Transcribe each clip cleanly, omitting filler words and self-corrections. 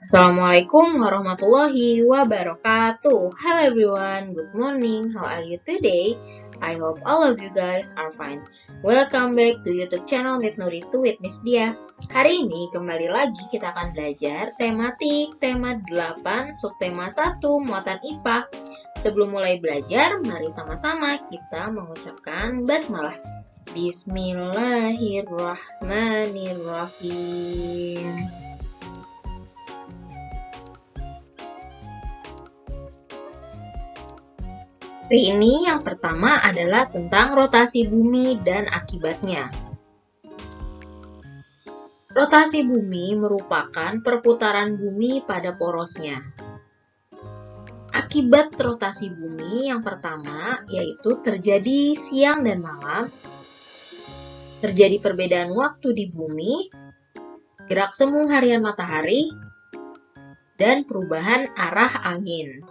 Assalamualaikum warahmatullahi wabarakatuh. Hello everyone, good morning. How are you today? I hope all of you guys are fine. Welcome back to YouTube channel Meet Nuritu with Miss Dia. Hari ini kembali lagi kita akan belajar tematik tema 8 subtema 1 muatan IPA. Sebelum mulai belajar, mari sama-sama kita mengucapkan basmalah. Bismillahirrahmanirrahim. Hari ini yang pertama adalah tentang rotasi bumi dan akibatnya. Rotasi bumi merupakan perputaran bumi pada porosnya. Akibat rotasi bumi yang pertama yaitu terjadi siang dan malam, terjadi perbedaan waktu di bumi, gerak semu harian matahari, dan perubahan arah angin.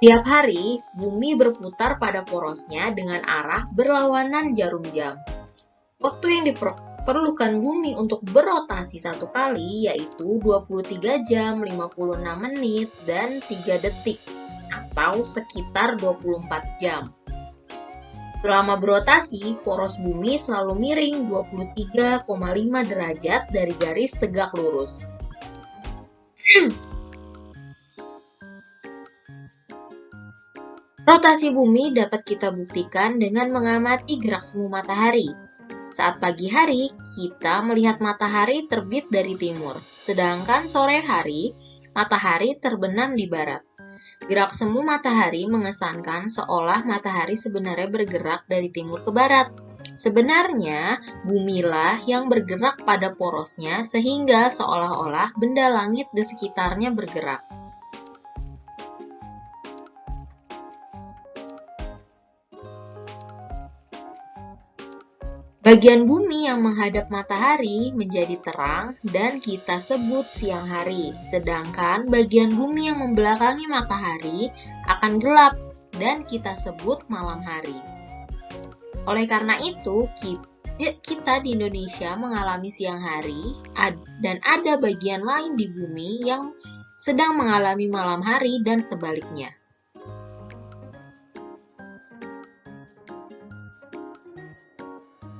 Tiap hari, bumi berputar pada porosnya dengan arah berlawanan jarum jam. Waktu yang diperlukan bumi untuk berotasi satu kali yaitu 23 jam, 56 menit, dan 3 detik, atau sekitar 24 jam. Selama berotasi, poros bumi selalu miring 23,5 derajat dari garis tegak lurus. Rotasi bumi dapat kita buktikan dengan mengamati gerak semu matahari. Saat pagi hari, kita melihat matahari terbit dari timur, sedangkan sore hari, matahari terbenam di barat. Gerak semu matahari mengesankan seolah matahari sebenarnya bergerak dari timur ke barat. Sebenarnya, bumilah yang bergerak pada porosnya sehingga seolah-olah benda langit di sekitarnya bergerak. Bagian bumi yang menghadap matahari menjadi terang dan kita sebut siang hari, sedangkan bagian bumi yang membelakangi matahari akan gelap dan kita sebut malam hari. Oleh karena itu, kita di Indonesia mengalami siang hari dan ada bagian lain di bumi yang sedang mengalami malam hari dan sebaliknya.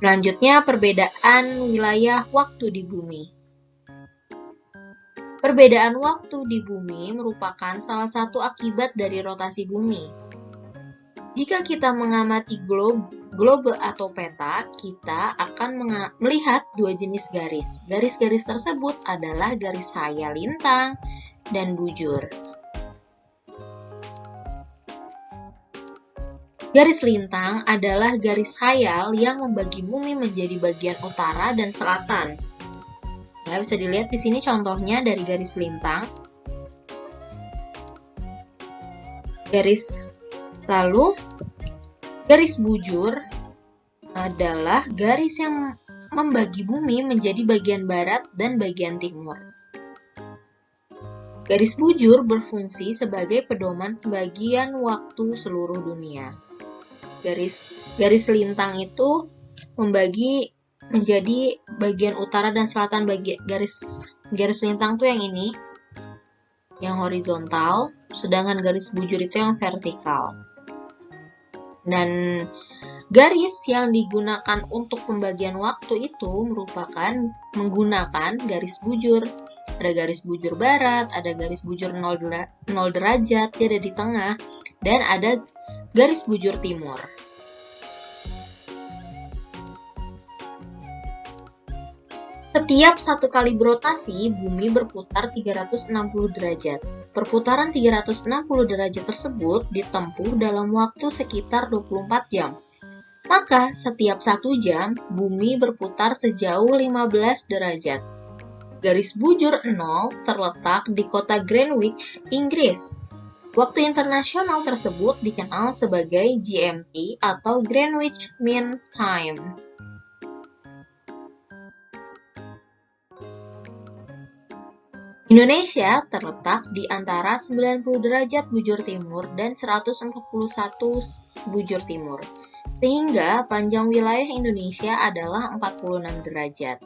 Selanjutnya, perbedaan wilayah waktu di bumi. Perbedaan waktu di bumi merupakan salah satu akibat dari rotasi bumi. Jika kita mengamati globe atau peta, kita akan melihat dua jenis garis. Garis-garis tersebut adalah garis khayal lintang dan bujur. Garis lintang adalah garis khayal yang membagi bumi menjadi bagian utara dan selatan. Ya, bisa dilihat di sini contohnya dari garis lintang. Lalu garis bujur adalah garis yang membagi bumi menjadi bagian barat dan bagian timur. Garis bujur berfungsi sebagai pedoman pembagian waktu seluruh dunia. Garis lintang itu membagi menjadi bagian utara dan selatan. Garis lintang tuh yang ini, yang horizontal, sedangkan garis bujur itu yang vertikal. Dan garis yang digunakan untuk pembagian waktu itu merupakan menggunakan garis bujur. Ada garis bujur barat, ada garis bujur 0 derajat, dia ada di tengah, dan ada garis bujur timur. Setiap satu kali berotasi, bumi berputar 360 derajat. Perputaran 360 derajat tersebut ditempuh dalam waktu sekitar 24 jam. Maka, setiap 1 jam, bumi berputar sejauh 15 derajat. Garis bujur 0 terletak di kota Greenwich, Inggris. Waktu internasional tersebut dikenal sebagai GMT atau Greenwich Mean Time. Indonesia terletak di antara 90 derajat bujur timur dan 141 bujur timur. sehingga panjang wilayah Indonesia adalah 46 derajat.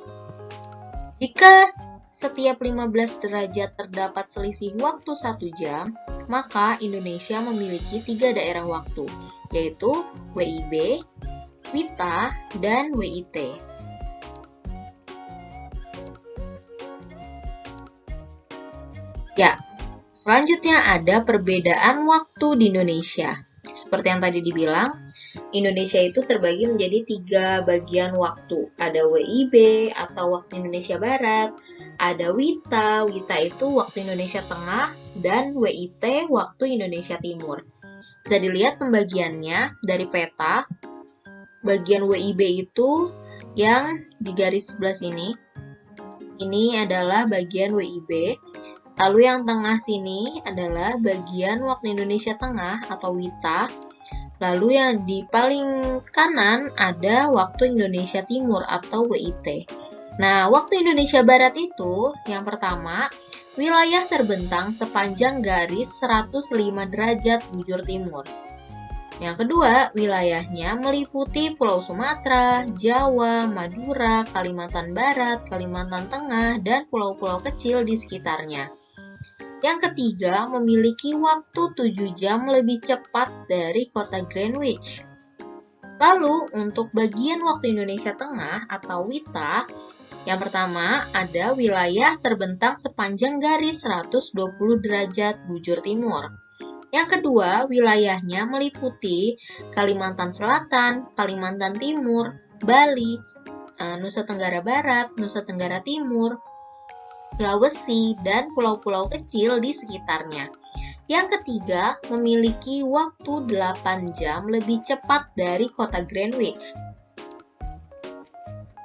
Jika setiap 15 derajat terdapat selisih waktu 1 jam, maka Indonesia memiliki 3 daerah waktu, yaitu WIB, WITA, dan WIT. Ya, selanjutnya ada perbedaan waktu di Indonesia. Seperti yang tadi dibilang, Indonesia itu terbagi menjadi 3 bagian waktu. Ada WIB atau waktu Indonesia Barat, ada WITA, WITA itu waktu Indonesia Tengah, dan WIT waktu Indonesia Timur. Bisa dilihat pembagiannya dari peta. Bagian WIB itu yang di garis sebelah sini. Ini adalah bagian WIB. Lalu yang tengah sini adalah bagian waktu Indonesia Tengah atau WITA. Lalu yang di paling kanan ada waktu Indonesia Timur atau WIT. Nah, waktu Indonesia Barat itu yang pertama, wilayah terbentang sepanjang garis 105 derajat bujur timur. Yang kedua, wilayahnya meliputi Pulau Sumatera, Jawa, Madura, Kalimantan Barat, Kalimantan Tengah, dan pulau-pulau kecil di sekitarnya. Yang ketiga, memiliki waktu 7 jam lebih cepat dari kota Greenwich. Lalu, untuk bagian waktu Indonesia Tengah atau WITA, yang pertama ada wilayah terbentang sepanjang garis 120 derajat bujur timur. Yang kedua, wilayahnya meliputi Kalimantan Selatan, Kalimantan Timur, Bali, Nusa Tenggara Barat, Nusa Tenggara Timur, Sulawesi, dan pulau-pulau kecil di sekitarnya. Yang ketiga, memiliki waktu 8 jam lebih cepat dari kota Greenwich.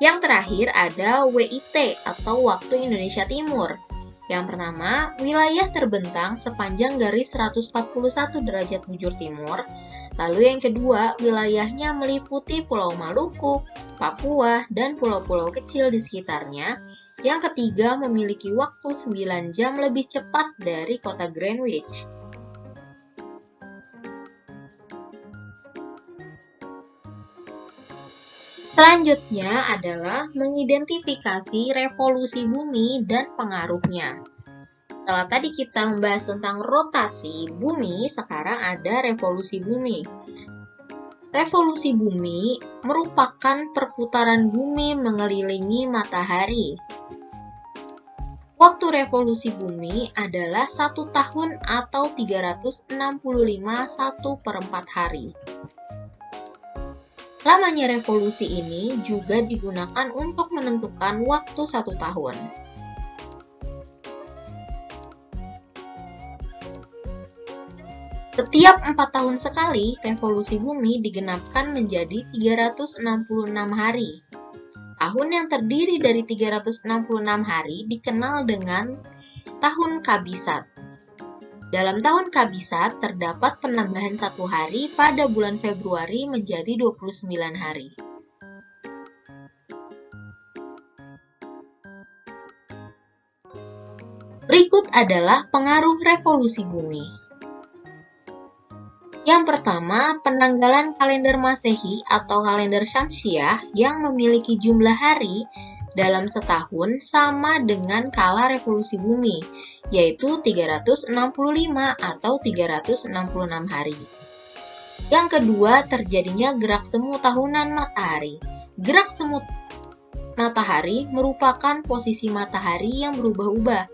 Yang terakhir ada WIT atau waktu Indonesia Timur. Yang pertama, wilayah terbentang sepanjang garis 141 derajat bujur timur. Lalu yang kedua, wilayahnya meliputi Pulau Maluku, Papua, dan pulau-pulau kecil di sekitarnya. Yang ketiga, memiliki waktu 9 jam lebih cepat dari kota Greenwich. Selanjutnya adalah mengidentifikasi revolusi bumi dan pengaruhnya. Setelah tadi kita membahas tentang rotasi bumi, sekarang ada revolusi bumi. Revolusi bumi merupakan perputaran bumi mengelilingi matahari. Waktu revolusi bumi adalah 1 tahun atau 365 1/4 hari. Lamanya revolusi ini juga digunakan untuk menentukan waktu 1 tahun. Setiap 4 tahun sekali, revolusi bumi digenapkan menjadi 366 hari. Tahun yang terdiri dari 366 hari dikenal dengan tahun Kabisat. Dalam tahun Kabisat terdapat penambahan 1 hari pada bulan Februari menjadi 29 hari. Berikut adalah pengaruh revolusi bumi. Yang pertama, penanggalan kalender Masehi atau kalender Syamsiah yang memiliki jumlah hari dalam setahun sama dengan kala revolusi bumi, yaitu 365 atau 366 hari. Yang kedua, terjadinya gerak semu tahunan matahari. Gerak semu matahari merupakan posisi matahari yang berubah-ubah.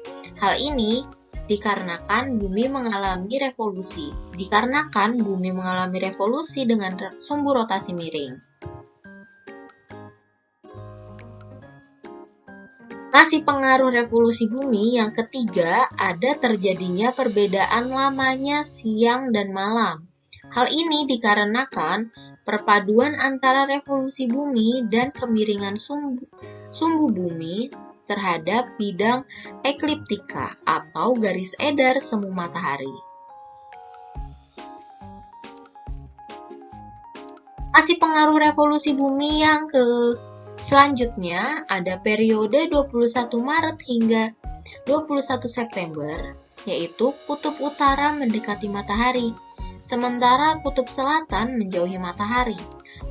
Hal ini dikarenakan bumi mengalami revolusi. Dengan sumbu rotasi miring. Masih pengaruh revolusi bumi yang ketiga, ada terjadinya perbedaan lamanya siang dan malam. Hal ini dikarenakan perpaduan antara revolusi bumi dan kemiringan sumbu bumi terhadap bidang ekliptika atau garis edar semu matahari. Masih pengaruh revolusi bumi yang selanjutnya ada periode 21 Maret hingga 21 September, yaitu kutub utara mendekati matahari, sementara kutub selatan menjauhi matahari.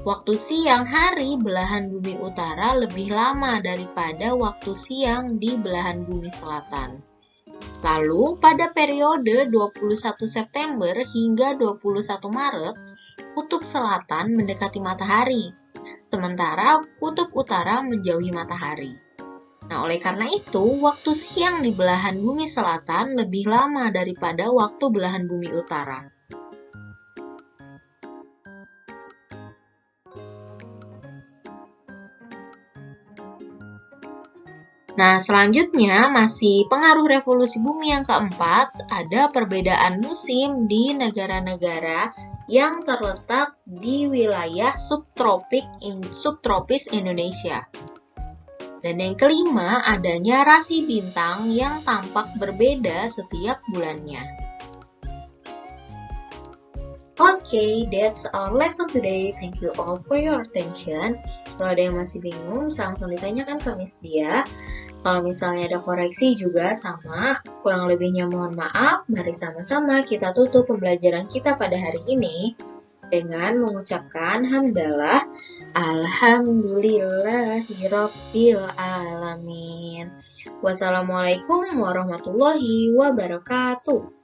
Waktu siang hari belahan bumi utara lebih lama daripada waktu siang di belahan bumi selatan. Lalu, pada periode 21 September hingga 21 Maret, kutub selatan mendekati matahari, sementara kutub utara menjauhi matahari. Nah, oleh karena itu, waktu siang di belahan bumi selatan lebih lama daripada waktu belahan bumi utara. Nah, selanjutnya masih pengaruh revolusi bumi yang keempat, ada perbedaan musim di negara-negara yang terletak di wilayah subtropis Indonesia. Dan yang kelima, adanya rasi bintang yang tampak berbeda setiap bulannya. Okay, that's our lesson today. Thank you all for your attention. Kalau ada yang masih bingung, bisa langsung ditanyakan ke Miss Dia. Kalau misalnya ada koreksi juga sama, kurang lebihnya mohon maaf. Mari sama-sama kita tutup pembelajaran kita pada hari ini dengan mengucapkan hamdalah. Alhamdulillahirabbil alamin. Wassalamualaikum warahmatullahi wabarakatuh.